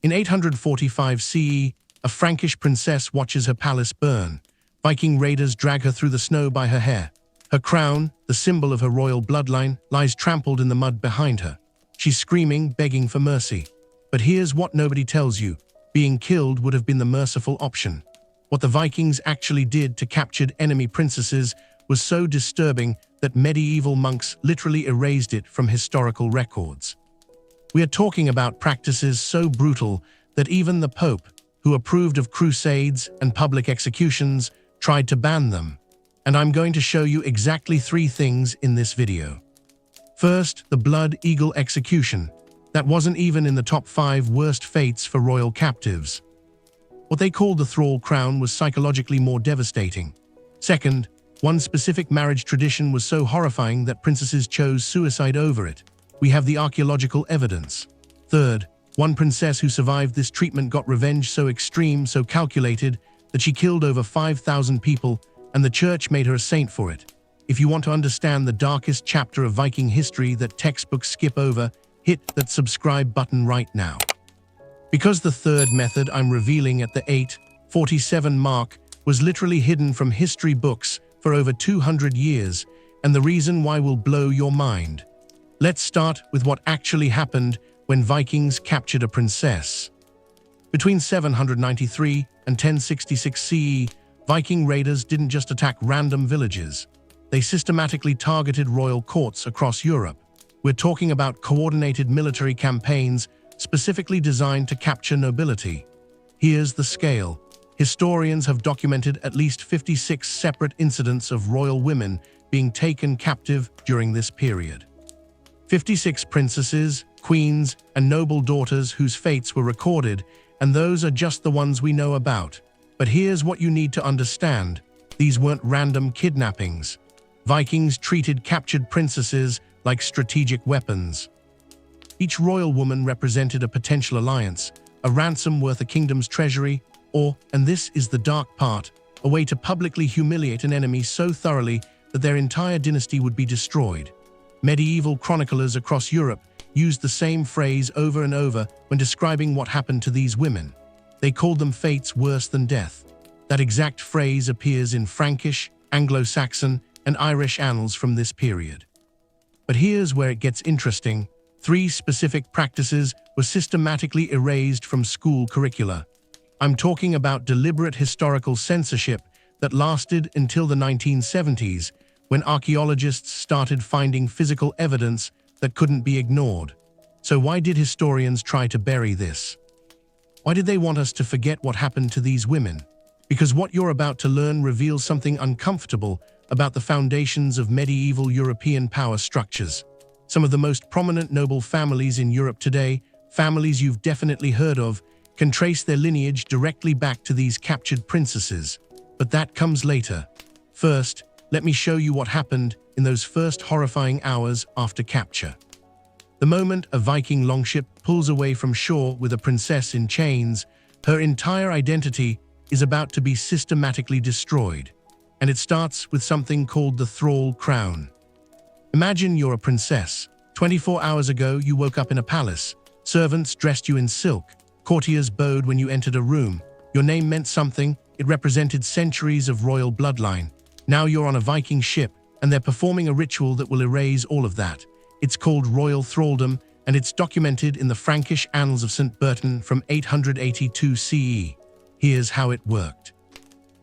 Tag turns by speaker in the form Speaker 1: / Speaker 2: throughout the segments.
Speaker 1: In 845 CE, a Frankish princess watches her palace burn. Viking raiders drag her through the snow by her hair. Her crown, the symbol of her royal bloodline, lies trampled in the mud behind her. She's screaming, begging for mercy. But here's what nobody tells you. Being killed would have been the merciful option. What the Vikings actually did to captured enemy princesses was so disturbing that medieval monks literally erased it from historical records. We are talking about practices so brutal that even the Pope, who approved of crusades and public executions, tried to ban them. And I'm going to show you exactly 3 things in this video. First, the Blood Eagle execution. That wasn't even in the top 5 worst fates for royal captives. What they called the Thrall Crown was psychologically more devastating. Second, one specific marriage tradition was so horrifying that princesses chose suicide over it. We have the archaeological evidence. Third, one princess who survived this treatment got revenge so extreme, so calculated, that she killed over 5,000 people, and the church made her a saint for it. If you want to understand the darkest chapter of Viking history that textbooks skip over, hit that subscribe button right now. Because the third method I'm revealing at the 847 mark was literally hidden from history books for over 200 years, and the reason why will blow your mind. Let's start with what actually happened when Vikings captured a princess. Between 793 and 1066 CE, Viking raiders didn't just attack random villages. They systematically targeted royal courts across Europe. We're talking about coordinated military campaigns specifically designed to capture nobility. Here's the scale. Historians have documented at least 56 separate incidents of royal women being taken captive during this period. 56 princesses, queens, and noble daughters whose fates were recorded, and those are just the ones we know about. But here's what you need to understand. These weren't random kidnappings. Vikings treated captured princesses like strategic weapons. Each royal woman represented a potential alliance, a ransom worth a kingdom's treasury, or, and this is the dark part, a way to publicly humiliate an enemy so thoroughly that their entire dynasty would be destroyed. Medieval chroniclers across Europe used the same phrase over and over when describing what happened to these women. They called them fates worse than death. That exact phrase appears in Frankish, Anglo-Saxon, and Irish annals from this period. But here's where it gets interesting. 3 specific practices were systematically erased from school curricula. I'm talking about deliberate historical censorship that lasted until the 1970s, when archaeologists started finding physical evidence that couldn't be ignored. So why did historians try to bury this? Why did they want us to forget what happened to these women? Because what you're about to learn reveals something uncomfortable about the foundations of medieval European power structures. Some of the most prominent noble families in Europe today, families you've definitely heard of, can trace their lineage directly back to these captured princesses. But that comes later. First, let me show you what happened in those first horrifying hours after capture. The moment a Viking longship pulls away from shore with a princess in chains, her entire identity is about to be systematically destroyed. And it starts with something called the Thrall Crown. Imagine you're a princess. 24 hours ago, you woke up in a palace. Servants dressed you in silk. Courtiers bowed when you entered a room. Your name meant something. It represented centuries of royal bloodline. Now you're on a Viking ship, and they're performing a ritual that will erase all of that. It's called royal thraldom, and it's documented in the Frankish Annals of St. Bertin from 882 CE. Here's how it worked.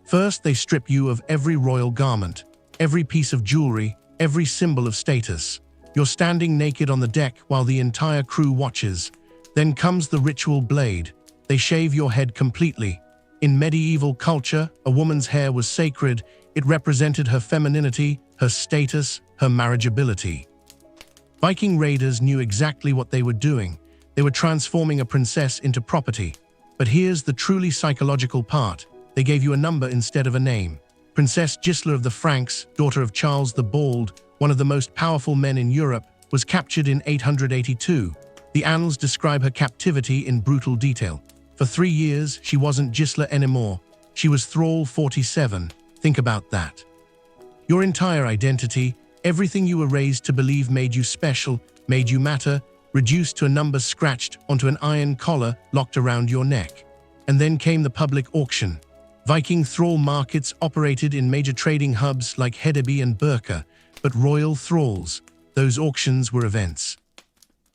Speaker 1: First, they strip you of every royal garment, every piece of jewelry, every symbol of status. You're standing naked on the deck while the entire crew watches. Then comes the ritual blade. They shave your head completely. In medieval culture, a woman's hair was sacred. It represented her femininity, her status, her marriageability. Viking raiders knew exactly what they were doing. They were transforming a princess into property. But here's the truly psychological part. They gave you a number instead of a name. Princess Gisela of the Franks, daughter of Charles the Bald, one of the most powerful men in Europe, was captured in 882. The annals describe her captivity in brutal detail. For 3 years, she wasn't Gisela anymore. She was Thrall 47. Think about that. Your entire identity, everything you were raised to believe made you special, made you matter, reduced to a number scratched onto an iron collar locked around your neck. And then came the public auction. Viking thrall markets operated in major trading hubs like Hedeby and Birka, but royal thralls, those auctions were events.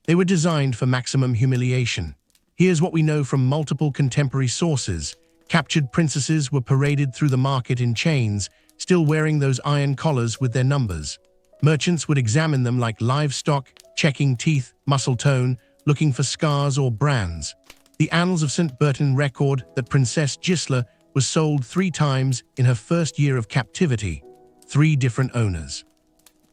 Speaker 1: They were designed for maximum humiliation. Here's what we know from multiple contemporary sources. Captured princesses were paraded through the market in chains, still wearing those iron collars with their numbers. Merchants would examine them like livestock, checking teeth, muscle tone, looking for scars or brands. The Annals of St. Bertin record that Princess Gisela was sold 3 times in her first year of captivity, 3 different owners.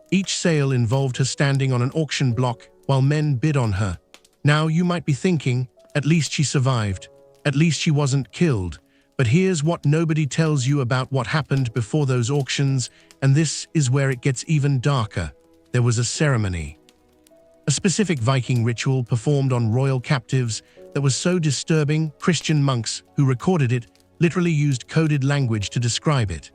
Speaker 1: Each sale involved her standing on an auction block while men bid on her. Now you might be thinking, at least she survived, at least she wasn't killed. But here's what nobody tells you about what happened before those auctions, and this is where it gets even darker. There was a ceremony. A specific Viking ritual performed on royal captives that was so disturbing, Christian monks who recorded it literally used coded language to describe it.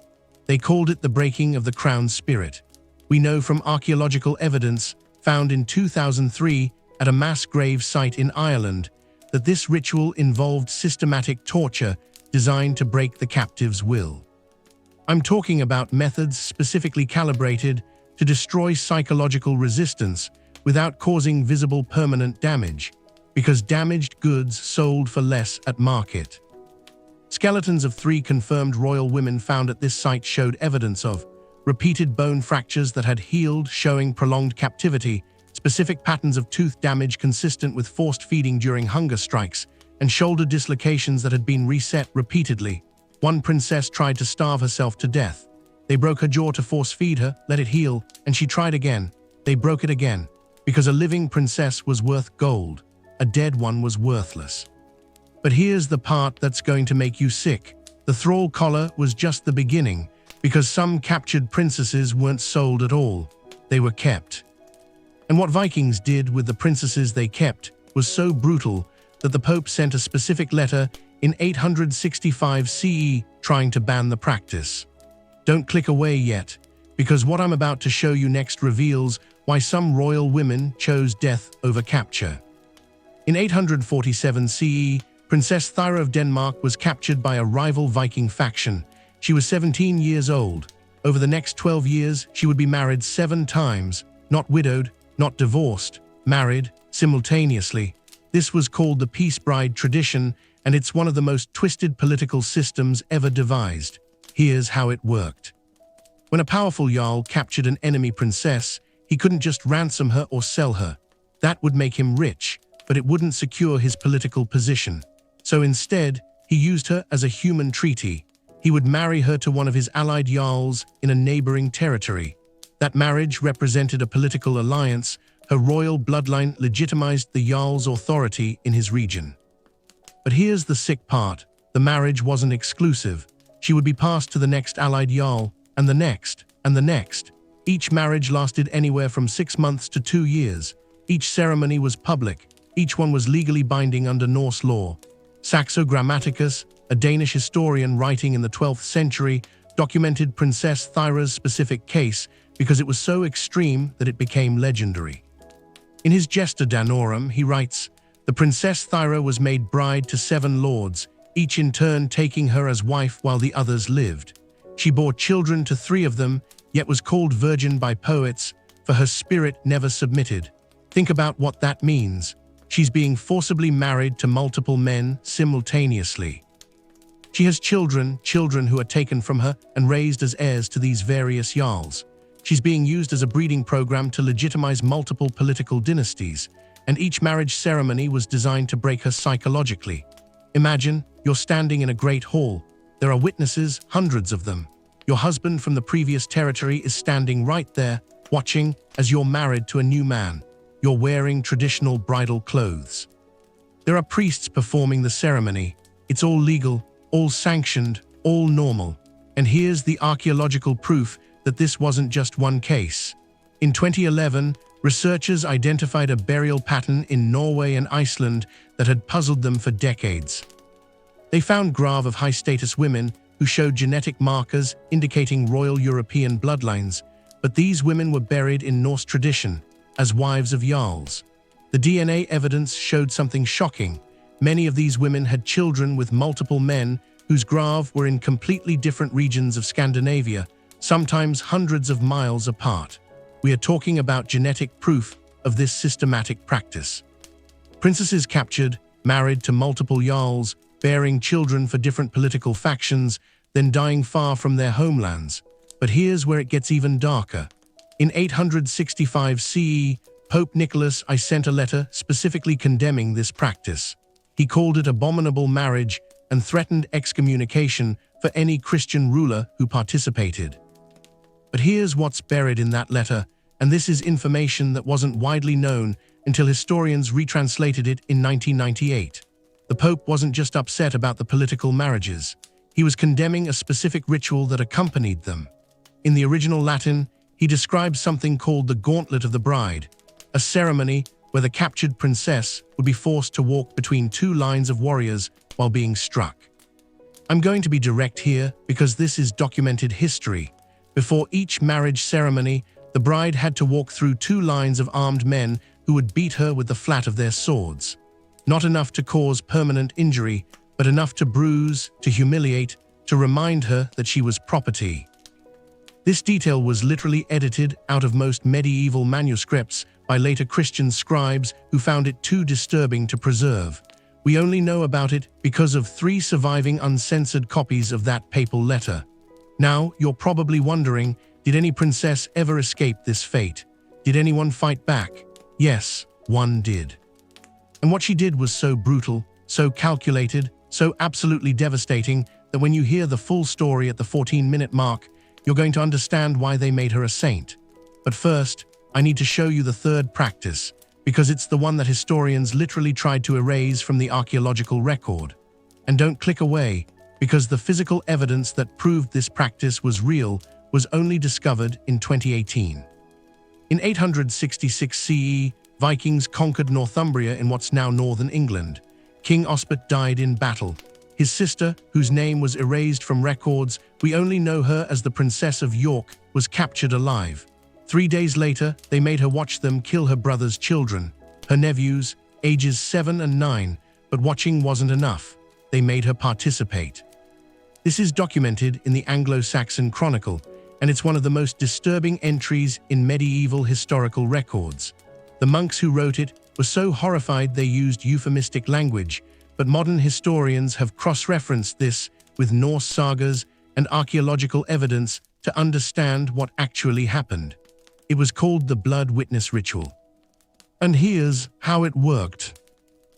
Speaker 1: They called it the breaking of the crown spirit. We know from archaeological evidence found in 2003 at a mass grave site in Ireland that this ritual involved systematic torture designed to break the captive's will. I'm talking about methods specifically calibrated to destroy psychological resistance without causing visible permanent damage, because damaged goods sold for less at market. Skeletons of 3 confirmed royal women found at this site showed evidence of repeated bone fractures that had healed, showing prolonged captivity, specific patterns of tooth damage consistent with forced feeding during hunger strikes, and shoulder dislocations that had been reset repeatedly. One princess tried to starve herself to death. They broke her jaw to force feed her, let it heal, and she tried again. They broke it again. Because a living princess was worth gold, a dead one was worthless. But here's the part that's going to make you sick. The thrall collar was just the beginning, because some captured princesses weren't sold at all. They were kept. And what Vikings did with the princesses they kept was so brutal that the Pope sent a specific letter in 865 CE trying to ban the practice. Don't click away yet, because what I'm about to show you next reveals why some royal women chose death over capture. In 847 CE, Princess Thyra of Denmark was captured by a rival Viking faction. She was 17 years old. Over the next 12 years, she would be married 7 times, not widowed, not divorced, married simultaneously. This was called the Peace Bride tradition, and it's one of the most twisted political systems ever devised. Here's how it worked. When a powerful Jarl captured an enemy princess, he couldn't just ransom her or sell her. That would make him rich, but it wouldn't secure his political position. So instead, he used her as a human treaty. He would marry her to one of his allied Jarls in a neighboring territory. That marriage represented a political alliance. Her royal bloodline legitimized the Jarl's authority in his region. But here's the sick part. The marriage wasn't exclusive. She would be passed to the next allied Jarl, and the next, and the next. Each marriage lasted anywhere from 6 months to 2 years. Each ceremony was public. Each one was legally binding under Norse law. Saxo Grammaticus, a Danish historian writing in the 12th century, documented Princess Thyra's specific case because it was so extreme that it became legendary. In his Gesta Danorum, he writes, "The Princess Thyra was made bride to 7 lords, each in turn taking her as wife while the others lived. She bore children to 3 of them, yet was called virgin by poets, for her spirit never submitted." Think about what that means. She's being forcibly married to multiple men simultaneously. She has children who are taken from her and raised as heirs to these various Jarls. She's being used as a breeding program to legitimize multiple political dynasties, and each marriage ceremony was designed to break her psychologically. Imagine, you're standing in a great hall. There are witnesses, hundreds of them. Your husband from the previous territory is standing right there, watching as you're married to a new man. You're wearing traditional bridal clothes. There are priests performing the ceremony. It's all legal, all sanctioned, all normal. And here's the archaeological proof that this wasn't just one case. In 2011, researchers identified a burial pattern in Norway and Iceland that had puzzled them for decades. They found graves of high-status women who showed genetic markers indicating royal European bloodlines, but these women were buried in Norse tradition as wives of Jarls. The DNA evidence showed something shocking. Many of these women had children with multiple men whose grav were in completely different regions of Scandinavia, sometimes hundreds of miles apart. We are talking about genetic proof of this systematic practice. Princesses captured, married to multiple jarls, bearing children for different political factions, then dying far from their homelands. But here's where it gets even darker. In 865 CE, Pope Nicholas I sent a letter specifically condemning this practice. He called it abominable marriage and threatened excommunication for any Christian ruler who participated. But here's what's buried in that letter, and this is information that wasn't widely known until historians retranslated it in 1998. The Pope wasn't just upset about the political marriages. He was condemning a specific ritual that accompanied them. In the original Latin, he described something called the Gauntlet of the Bride, a ceremony where the captured princess would be forced to walk between two lines of warriors while being struck. I'm going to be direct here because this is documented history. Before each marriage ceremony, the bride had to walk through two lines of armed men who would beat her with the flat of their swords. Not enough to cause permanent injury, but enough to bruise, to humiliate, to remind her that she was property. This detail was literally edited out of most medieval manuscripts by later Christian scribes who found it too disturbing to preserve. We only know about it because of 3 surviving uncensored copies of that papal letter. Now, you're probably wondering, did any princess ever escape this fate? Did anyone fight back? Yes, one did. And what she did was so brutal, so calculated, so absolutely devastating that when you hear the full story at the 14-minute mark, you're going to understand why they made her a saint. But first, I need to show you the third practice, because it's the one that historians literally tried to erase from the archaeological record. And don't click away, because the physical evidence that proved this practice was real was only discovered in 2018. In 866 CE, Vikings conquered Northumbria in what's now northern England. King Osbert died in battle. His sister, whose name was erased from records, we only know her as the Princess of York, was captured alive. 3 days later, they made her watch them kill her brother's children, her nephews, ages 7 and 9, but watching wasn't enough. They made her participate. This is documented in the Anglo-Saxon Chronicle, and it's one of the most disturbing entries in medieval historical records. The monks who wrote it were so horrified they used euphemistic language, but modern historians have cross-referenced this with Norse sagas and archaeological evidence to understand what actually happened. It was called the Blood Witness Ritual. And here's how it worked.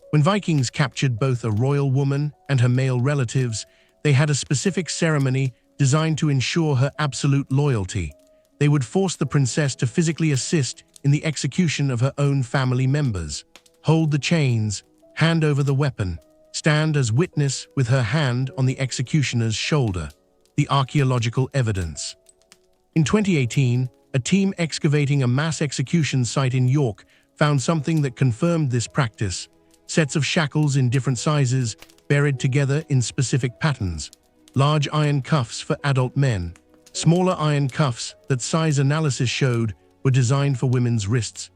Speaker 1: When Vikings captured both a royal woman and her male relatives, they had a specific ceremony designed to ensure her absolute loyalty. They would force the princess to physically assist in the execution of her own family members, hold the chains, hand over the weapon, stand as witness with her hand on the executioner's shoulder. The archaeological evidence. In 2018, a team excavating a mass execution site in York found something that confirmed this practice: sets of shackles in different sizes, buried together in specific patterns. Large iron cuffs for adult men. Smaller iron cuffs that size analysis showed were designed for women's wrists.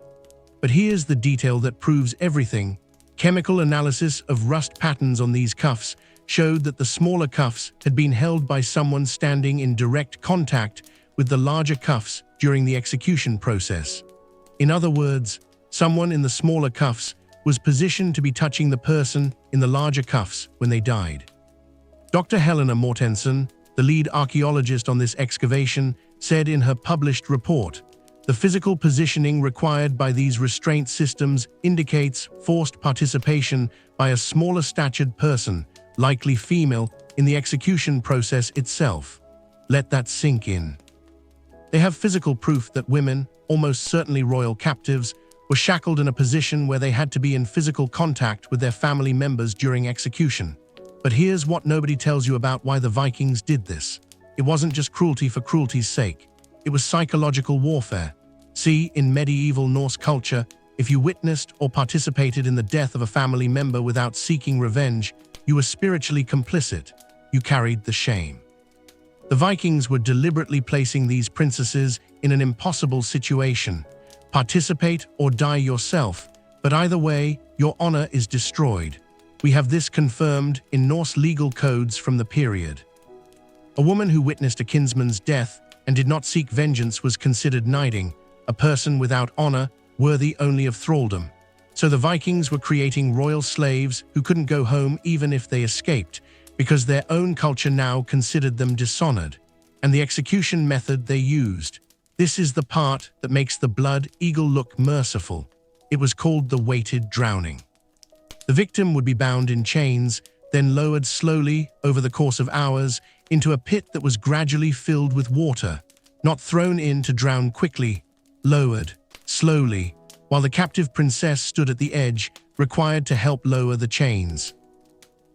Speaker 1: But here's the detail that proves everything. Chemical analysis of rust patterns on these cuffs showed that the smaller cuffs had been held by someone standing in direct contact with the larger cuffs during the execution process. In other words, someone in the smaller cuffs was positioned to be touching the person in the larger cuffs when they died. Dr. Helena Mortensen, the lead archaeologist on this excavation, said in her published report, "The physical positioning required by these restraint systems indicates forced participation by a smaller statured person, likely female, in the execution process itself." Let that sink in. They have physical proof that women, almost certainly royal captives, were shackled in a position where they had to be in physical contact with their family members during execution. But here's what nobody tells you about why the Vikings did this. It wasn't just cruelty for cruelty's sake. It was psychological warfare. See, in medieval Norse culture, if you witnessed or participated in the death of a family member without seeking revenge, you were spiritually complicit. You carried the shame. The Vikings were deliberately placing these princesses in an impossible situation. Participate or die yourself, But either way, your honor is destroyed. We have this confirmed in Norse legal codes from the period. A woman who witnessed a kinsman's death and did not seek vengeance was considered knighting, a person without honor, worthy only of thraldom. So the Vikings were creating royal slaves who couldn't go home even if they escaped, because their own culture now considered them dishonored. And the execution method they used. This is the part that makes the blood eagle look merciful. It was called the weighted drowning. The victim would be bound in chains, then lowered slowly over the course of hours into a pit that was gradually filled with water, not thrown in to drown quickly, lowered, slowly, while the captive princess stood at the edge, required to help lower the chains.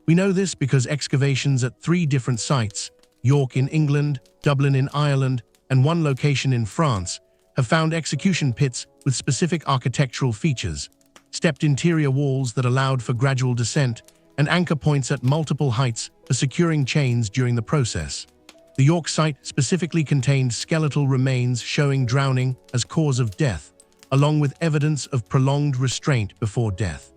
Speaker 1: We know this because excavations at 3 different sites, York in England, Dublin in Ireland, and one location in France, have found execution pits with specific architectural features, stepped interior walls that allowed for gradual descent, and anchor points at multiple heights for securing chains during the process. The York site specifically contained skeletal remains showing drowning as cause of death, along with evidence of prolonged restraint before death.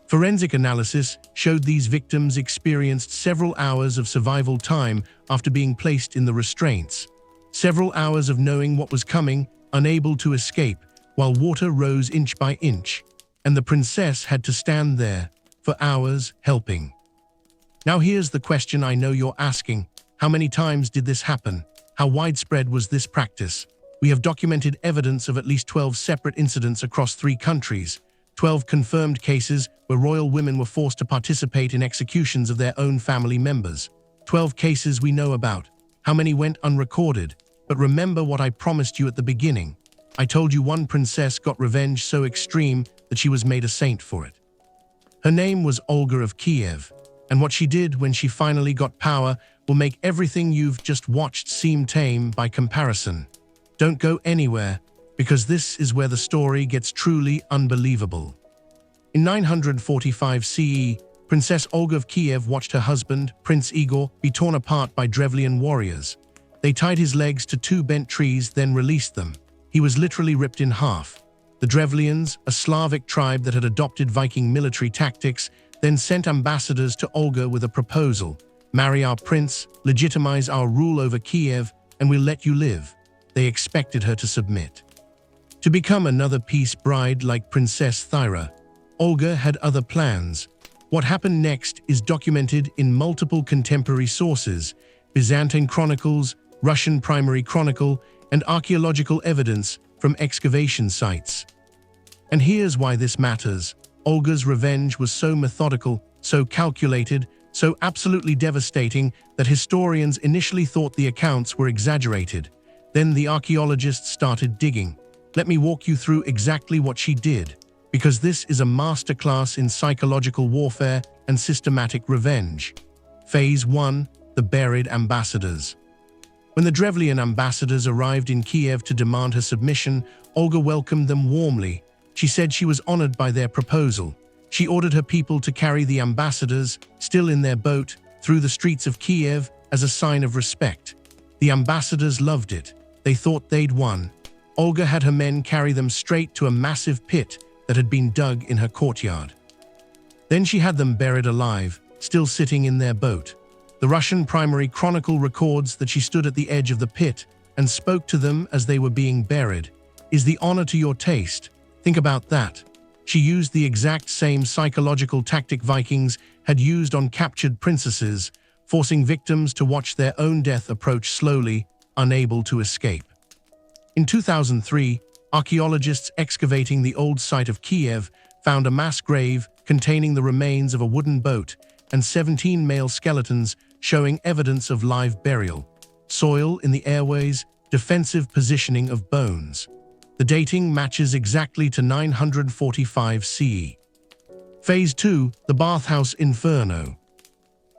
Speaker 1: Forensic analysis showed these victims experienced several hours of survival time after being placed in the restraints, several hours of knowing what was coming, unable to escape, while water rose inch by inch, and the princess had to stand there for hours helping. Now here's the question I know you're asking. How many times did this happen? How widespread was this practice? We have documented evidence of at least 12 separate incidents across 3 countries, 12 confirmed cases where royal women were forced to participate in executions of their own family members. 12 cases we know about. How many went unrecorded? But remember what I promised you at the beginning. I told you one princess got revenge so extreme that she was made a saint for it. Her name was Olga of Kiev, and what she did when she finally got power will make everything you've just watched seem tame by comparison. Don't go anywhere, because this is where the story gets truly unbelievable. In 945 CE, Princess Olga of Kiev watched her husband, Prince Igor, be torn apart by Drevlian warriors. They tied his legs to 2 bent trees, then released them. He was literally ripped in half. The Drevlians, a Slavic tribe that had adopted Viking military tactics, then sent ambassadors to Olga with a proposal: marry our prince, legitimize our rule over Kiev, and we'll let you live. They expected her to submit. To become another peace bride like Princess Thyra, Olga had other plans. What happened next is documented in multiple contemporary sources: Byzantine chronicles, Russian primary chronicle, and archaeological evidence from excavation sites. And here's why this matters. Olga's revenge was so methodical, so calculated, so absolutely devastating that historians initially thought the accounts were exaggerated. Then the archaeologists started digging. Let me walk you through exactly what she did, because this is a masterclass in psychological warfare and systematic revenge. Phase 1: the buried ambassadors. When the Drevlian ambassadors arrived in Kiev to demand her submission, Olga welcomed them warmly. She said she was honored by their proposal. She ordered her people to carry the ambassadors, still in their boat, through the streets of Kiev as a sign of respect. The ambassadors loved it. They thought they'd won. Olga had her men carry them straight to a massive pit that had been dug in her courtyard. Then she had them buried alive, still sitting in their boat. The Russian primary chronicle records that she stood at the edge of the pit and spoke to them as they were being buried. Is the honor to your taste? Think about that. She used the exact same psychological tactic Vikings had used on captured princesses, forcing victims to watch their own death approach slowly, unable to escape. In 2003, archaeologists excavating the old site of Kiev found a mass grave containing the remains of a wooden boat and 17 male skeletons showing evidence of live burial, soil in the airways, defensive positioning of bones. The dating matches exactly to 945 CE. Phase 2: the bathhouse inferno.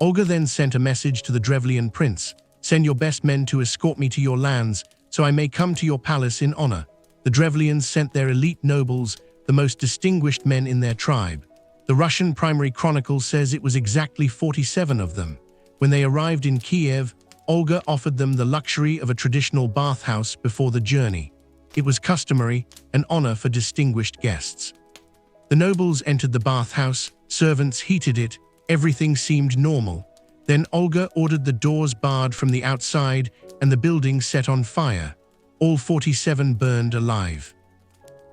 Speaker 1: Olga then sent a message to the Drevlian prince: "Send your best men to escort me to your lands, so I may come to your palace in honor." The Drevlians sent their elite nobles, the most distinguished men in their tribe. The Russian primary chronicle says it was exactly 47 of them. When they arrived in Kiev, Olga offered them the luxury of a traditional bathhouse before the journey. It was customary, an honor for distinguished guests. The nobles entered the bathhouse, servants heated it, everything seemed normal. Then Olga ordered the doors barred from the outside and the building set on fire. All 47 burned alive.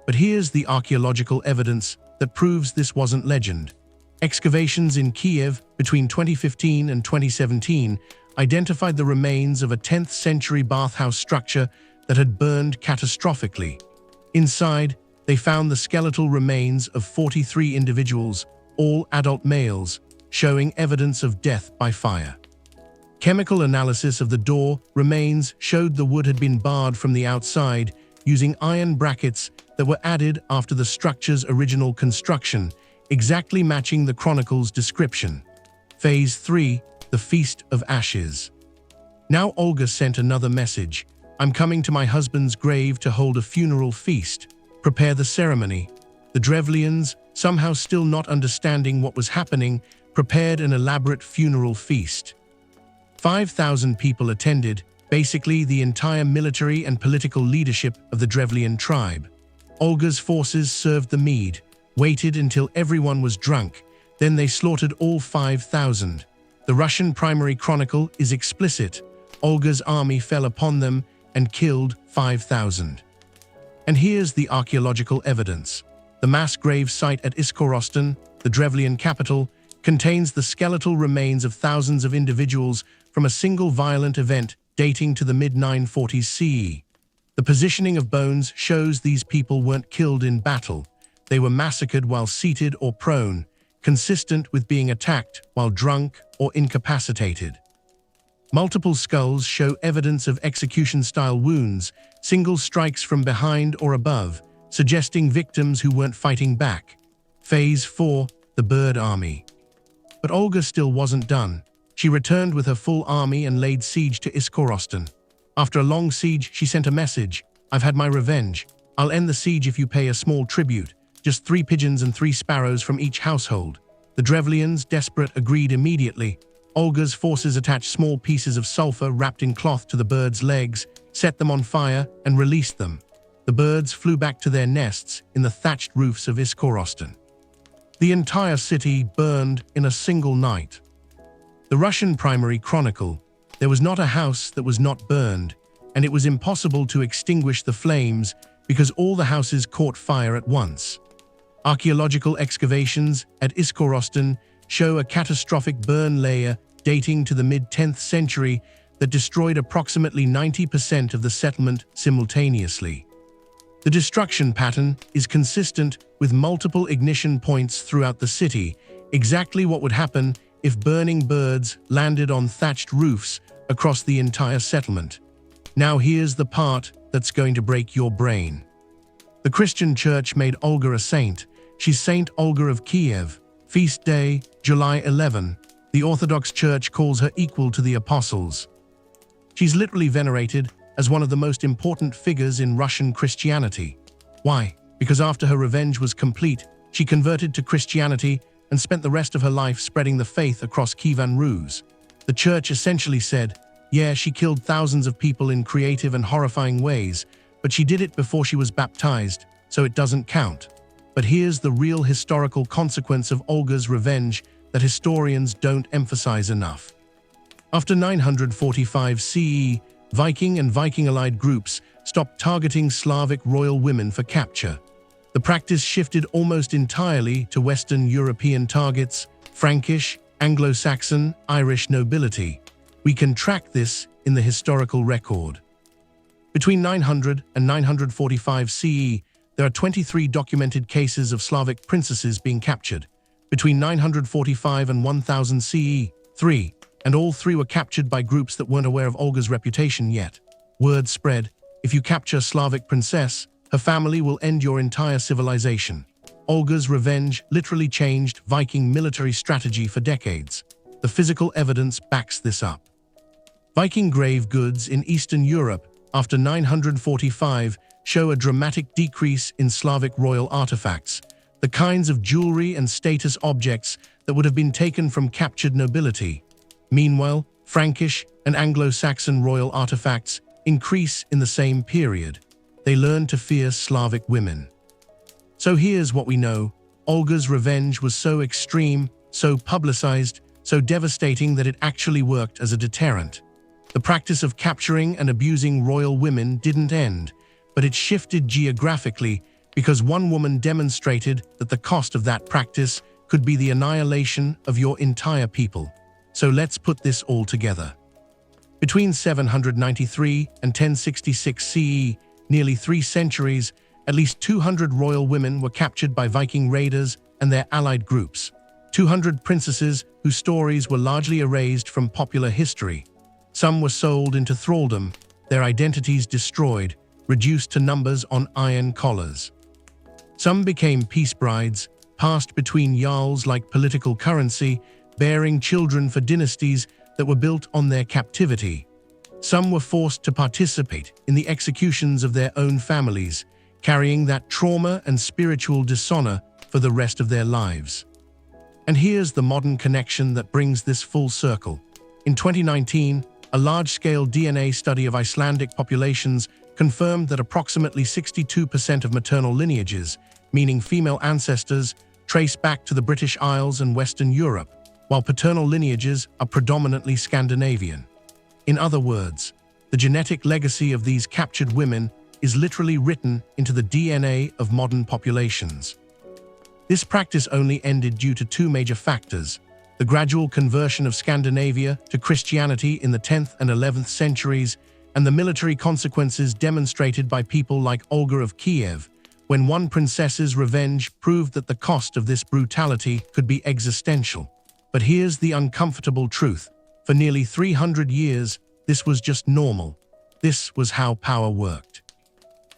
Speaker 1: But here's the archaeological evidence that proves this wasn't legend. Excavations in Kiev between 2015 and 2017 identified the remains of a 10th century bathhouse structure that had burned catastrophically. Inside, they found the skeletal remains of 43 individuals, all adult males, showing evidence of death by fire. Chemical analysis of the door remains showed the wood had been barred from the outside using iron brackets that were added after the structure's original construction, exactly matching the chronicles' description. Phase 3, the Feast of Ashes. Now Olga sent another message. I'm coming to my husband's grave to hold a funeral feast. Prepare the ceremony. The Drevlians, somehow still not understanding what was happening, prepared an elaborate funeral feast. 5,000 people attended, basically the entire military and political leadership of the Drevlian tribe. Olga's forces served the mead, waited until everyone was drunk, then they slaughtered all 5,000. The Russian primary chronicle is explicit. Olga's army fell upon them and killed 5,000. And here's the archaeological evidence. The mass grave site at Iskorostan, the Drevlian capital, contains the skeletal remains of thousands of individuals from a single violent event dating to the mid-940s CE. The positioning of bones shows these people weren't killed in battle. They were massacred while seated or prone, consistent with being attacked while drunk or incapacitated. Multiple skulls show evidence of execution-style wounds, single strikes from behind or above, suggesting victims who weren't fighting back. Phase 4, the Bird Army. But Olga still wasn't done. She returned with her full army and laid siege to Iskorostan. After a long siege, she sent a message. I've had my revenge. I'll end the siege if you pay a small tribute, just 3 pigeons and 3 sparrows from each household. The Drevlians, desperate, agreed immediately. Olga's forces attached small pieces of sulfur wrapped in cloth to the birds' legs, set them on fire, and released them. The birds flew back to their nests in the thatched roofs of Iskorostan. The entire city burned in a single night. The Russian primary chronicle, there was not a house that was not burned, and it was impossible to extinguish the flames because all the houses caught fire at once. Archaeological excavations at Iskorostan show a catastrophic burn layer dating to the mid-10th century that destroyed approximately 90% of the settlement simultaneously. The destruction pattern is consistent with multiple ignition points throughout the city, exactly what would happen if burning birds landed on thatched roofs across the entire settlement. Now here's the part that's going to break your brain. The Christian Church made Olga a saint. She's Saint Olga of Kiev. Feast day, July 11. The Orthodox Church calls her equal to the apostles. She's literally venerated as one of the most important figures in Russian Christianity. Why? Because after her revenge was complete, she converted to Christianity and spent the rest of her life spreading the faith across Kievan Rus. The church essentially said, yeah, she killed thousands of people in creative and horrifying ways, but she did it before she was baptized, so it doesn't count. But here's the real historical consequence of Olga's revenge that historians don't emphasize enough. After 945 CE, Viking and Viking-allied groups stopped targeting Slavic royal women for capture. The practice shifted almost entirely to Western European targets, Frankish, Anglo-Saxon, Irish nobility. We can track this in the historical record. Between 900 and 945 CE, there are 23 documented cases of Slavic princesses being captured. Between 945 and 1000 CE, 3, and all 3 were captured by groups that weren't aware of Olga's reputation yet. Word spread, if you capture a Slavic princess, her family will end your entire civilization. Olga's revenge literally changed Viking military strategy for decades. The physical evidence backs this up. Viking grave goods in Eastern Europe after 945 show a dramatic decrease in Slavic royal artifacts, the kinds of jewelry and status objects that would have been taken from captured nobility. Meanwhile, Frankish and Anglo-Saxon royal artifacts increase in the same period. They learn to fear Slavic women. So here's what we know. Olga's revenge was so extreme, so publicized, so devastating that it actually worked as a deterrent. The practice of capturing and abusing royal women didn't end, but it shifted geographically because one woman demonstrated that the cost of that practice could be the annihilation of your entire people. So let's put this all together. Between 793 and 1066 CE, nearly 3 centuries, at least 200 royal women were captured by Viking raiders and their allied groups. 200 princesses whose stories were largely erased from popular history. Some were sold into thraldom, their identities destroyed, reduced to numbers on iron collars. Some became peace brides, passed between jarls like political currency, bearing children for dynasties that were built on their captivity. Some were forced to participate in the executions of their own families, carrying that trauma and spiritual dishonor for the rest of their lives. And here's the modern connection that brings this full circle. In 2019, a large-scale DNA study of Icelandic populations confirmed that approximately 62% of maternal lineages, meaning female ancestors, trace back to the British Isles and Western Europe, while paternal lineages are predominantly Scandinavian. In other words, the genetic legacy of these captured women is literally written into the DNA of modern populations. This practice only ended due to 2 major factors: the gradual conversion of Scandinavia to Christianity in the 10th and 11th centuries, and the military consequences demonstrated by people like Olga of Kiev, when one princess's revenge proved that the cost of this brutality could be existential. But here's the uncomfortable truth. For nearly 300 years, this was just normal. This was how power worked.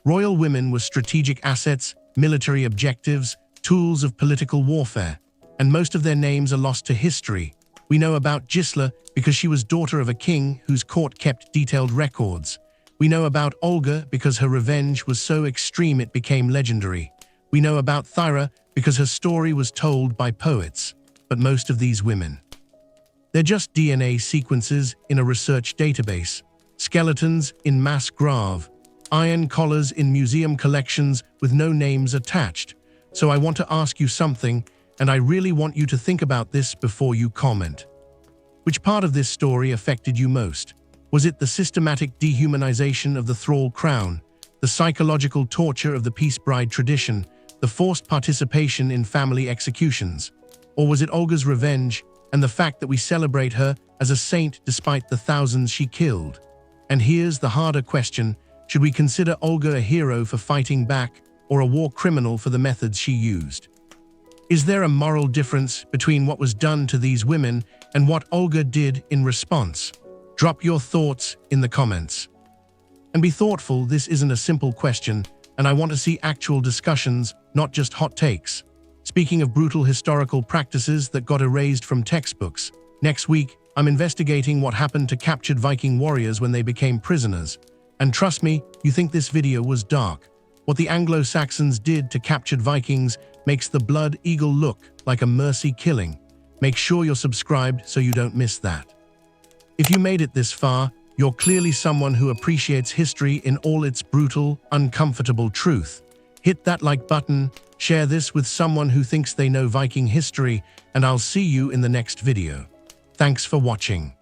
Speaker 1: Royal women were strategic assets, military objectives, tools of political warfare, and most of their names are lost to history. We know about Gisela because she was daughter of a king whose court kept detailed records. We know about Olga because her revenge was so extreme it became legendary. We know about Thyra because her story was told by poets. But most of these women, they're just DNA sequences in a research database, skeletons in mass grave, iron collars in museum collections with no names attached. So I want to ask you something, and I really want you to think about this before you comment. Which part of this story affected you most? Was it the systematic dehumanization of the Thrall Crown, the psychological torture of the peace bride tradition, the forced participation in family executions? Or was it Olga's revenge and the fact that we celebrate her as a saint despite the thousands she killed? And here's the harder question: should we consider Olga a hero for fighting back or a war criminal for the methods she used? Is there a moral difference between what was done to these women and what Olga did in response? Drop your thoughts in the comments. And be thoughtful, this isn't a simple question, and I want to see actual discussions, not just hot takes. Speaking of brutal historical practices that got erased from textbooks, next week I'm investigating what happened to captured Viking warriors when they became prisoners. And trust me, you think this video was dark. What the Anglo-Saxons did to captured Vikings makes the Blood Eagle look like a mercy killing. Make sure you're subscribed so you don't miss that. If you made it this far, you're clearly someone who appreciates history in all its brutal, uncomfortable truth. Hit that like button, share this with someone who thinks they know Viking history, and I'll see you in the next video. Thanks for watching.